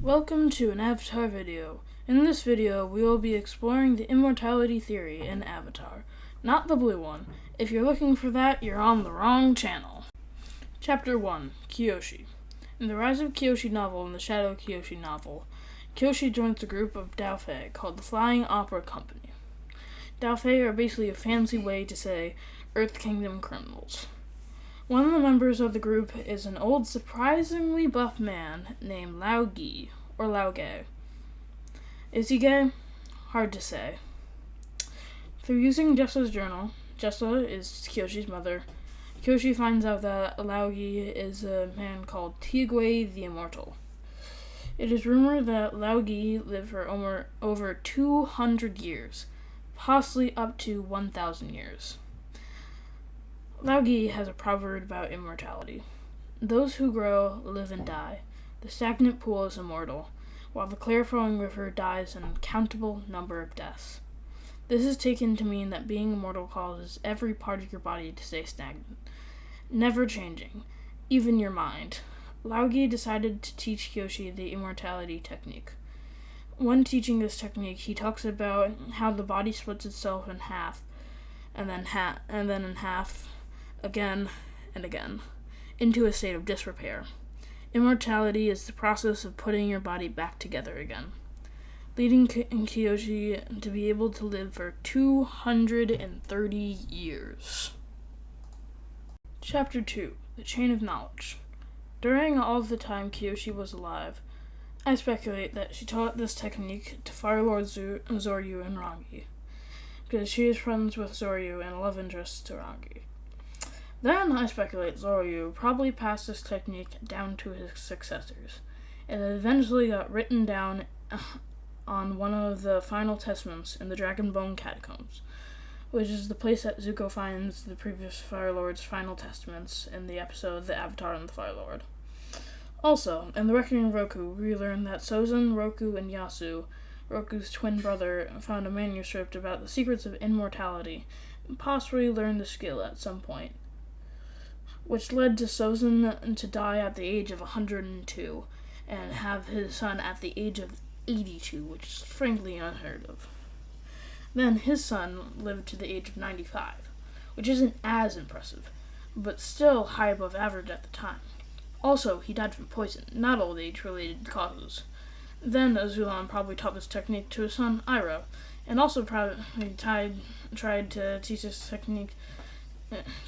Welcome to an Avatar video. In this video, we will be exploring the immortality theory in Avatar. Not the blue one. If you're looking for that, you're on the wrong channel. Chapter 1. Kyoshi. In the Rise of Kyoshi novel and the Shadow of Kyoshi novel, Kyoshi joins a group of Daofei called the Flying Opera Company. Daofei are basically a fancy way to say Earth Kingdom criminals. One of the members of the group is an old, surprisingly buff man named Lao Gi, or Lao Ge. Is he gay? Hard to say. Through using Jessa's journal, Jessa is Kyoshi's mother, Kyoshi finds out that Lao Gi is a man called Tigui the Immortal. It is rumored that Lao Gi lived for over 200 years, possibly up to 1,000 years. Lao Gi has a proverb about immortality. Those who grow live and die. The stagnant pool is immortal, while the clear-flowing river dies an uncountable number of deaths. This is taken to mean that being immortal causes every part of your body to stay stagnant, never changing, even your mind. Lao Gi decided to teach Kyoshi the immortality technique. When teaching this technique, he talks about how the body splits itself in half, and then in half, again and again, into a state of disrepair. Immortality is the process of putting your body back together again, leading Kyoshi to be able to live for 230 years. Chapter 2. The Chain of Knowledge. During all the time Kyoshi was alive, I speculate that she taught this technique to Fire Lord Zoryu and Rangi, because she is friends with Zoryu and a love interest to Rangi. Then I speculate Zoryu probably passed this technique down to his successors. It eventually got written down on one of the final testaments in the Dragonbone Catacombs, which is the place that Zuko finds the previous Fire Lord's final testaments in the episode The Avatar and the Fire Lord. Also, in The Reckoning of Roku, we learn that Sozin, Roku, and Yasu, Roku's twin brother, found a manuscript about the secrets of immortality and possibly learned the skill at some point, which led to Sozin to die at the age of 102 and have his son at the age of 82, which is frankly unheard of. Then his son lived to the age of 95, which isn't as impressive, but still high above average at the time. Also, he died from poison, not old age-related causes. Then Azulon probably taught this technique to his son, Iroh, and also probably tried to teach this technique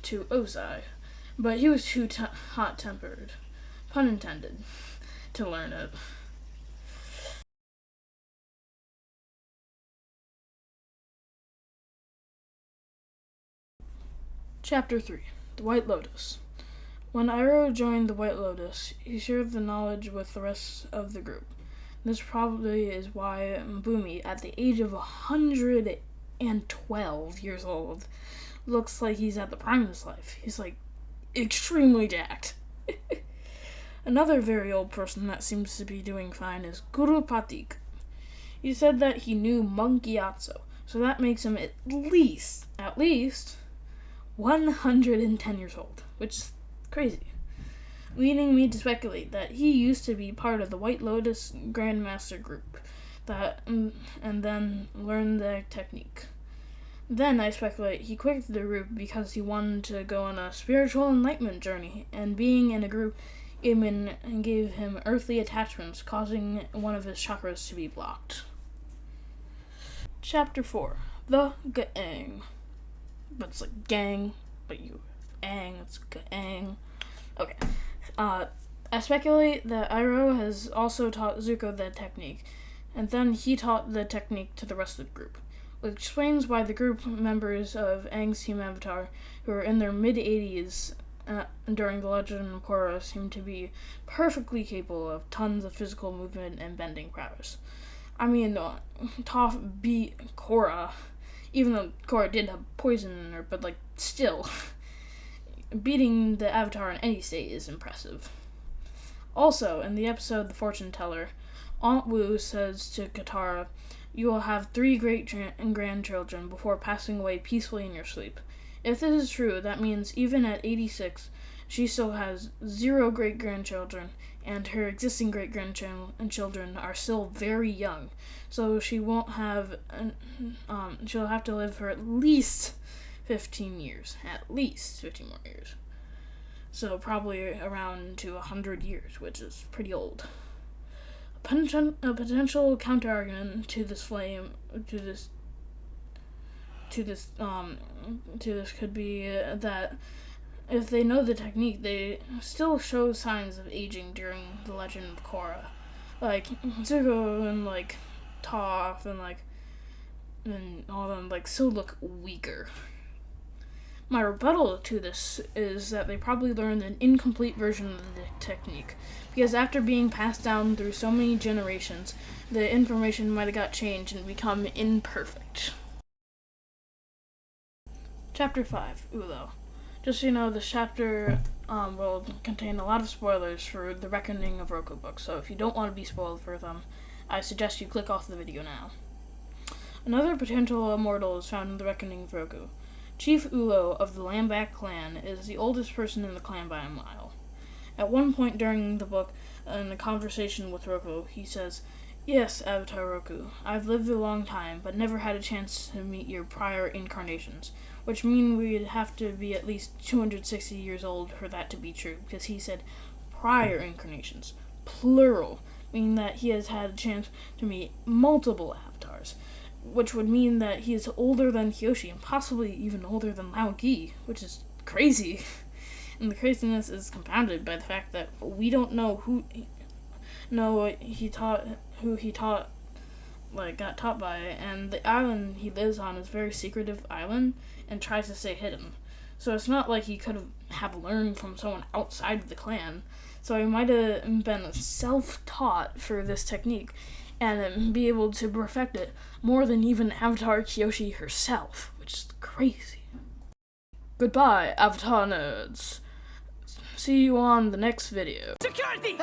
to Ozai. But he was too hot-tempered, pun intended, to learn it. Chapter 3. The White Lotus. When Iroh joined the White Lotus, he shared the knowledge with the rest of the group. This probably is why Bumi, at the age of 112 years old, looks like he's at the prime of his life. He's like extremely jacked. Another very old person that seems to be doing fine is Guru Patik. He said that he knew Monk Gyatso, so that makes him at least 110 years old, which is crazy, leading me to speculate that he used to be part of the White Lotus Grandmaster group and then learned the technique. Then I speculate he quit the group because he wanted to go on a spiritual enlightenment journey, and being in a group gave him earthly attachments, causing one of his chakras to be blocked. Chapter 4. The Gang. But it's like gang, but it's gang. Okay. I speculate that Iroh has also taught Zuko the technique, and then he taught the technique to the rest of the group, which explains why the group members of Aang's Team Avatar, who are in their mid-80s during the Legend of Korra, seem to be perfectly capable of tons of physical movement and bending prowess. I mean, Toph beat Korra, even though Korra did have poison in her, but still, beating the Avatar in any state is impressive. Also, in the episode The Fortune Teller, Aunt Wu says to Katara, "You will have 3 great-grandchildren before passing away peacefully in your sleep." If this is true, that means even at 86, she still has 0 great-grandchildren and her existing great-grandchildren are still very young. So she won't have, she'll have to live for at least 15 years. At least 15 more years. So probably around to 100 years, which is pretty old. A potential counter-argument to this could be that if they know the technique, they still show signs of aging during the Legend of Korra. Like, Zuko and, like, Toph and all of them, like, still look weaker. My rebuttal to this is that they probably learned an incomplete version of the technique, because after being passed down through so many generations, the information might have got changed and become imperfect. Chapter 5, Ulo. Just so you know, this chapter will contain a lot of spoilers for the Reckoning of Roku book, so if you don't want to be spoiled for them, I suggest you click off the video now. Another potential immortal is found in the Reckoning of Roku. Chief Ulo of the Lambak clan is the oldest person in the clan by a mile. At one point during the book, in a conversation with Roku, he says, "Yes, Avatar Roku, I've lived a long time, but never had a chance to meet your prior incarnations," which mean we'd have to be at least 260 years old for that to be true, because he said prior incarnations, plural, meaning that he has had a chance to meet multiple avatars, which would mean that he is older than Kyoshi and possibly even older than Lao Gi, which is crazy. And the craziness is compounded by the fact that we don't know who he got taught by, and the island he lives on is a very secretive island and tries to stay hidden. So it's not like he could have learned from someone outside of the clan. So he might have been self-taught for this technique and be able to perfect it more than even Avatar Kyoshi herself, which is crazy. Goodbye, Avatar nerds. See you on the next video. Security!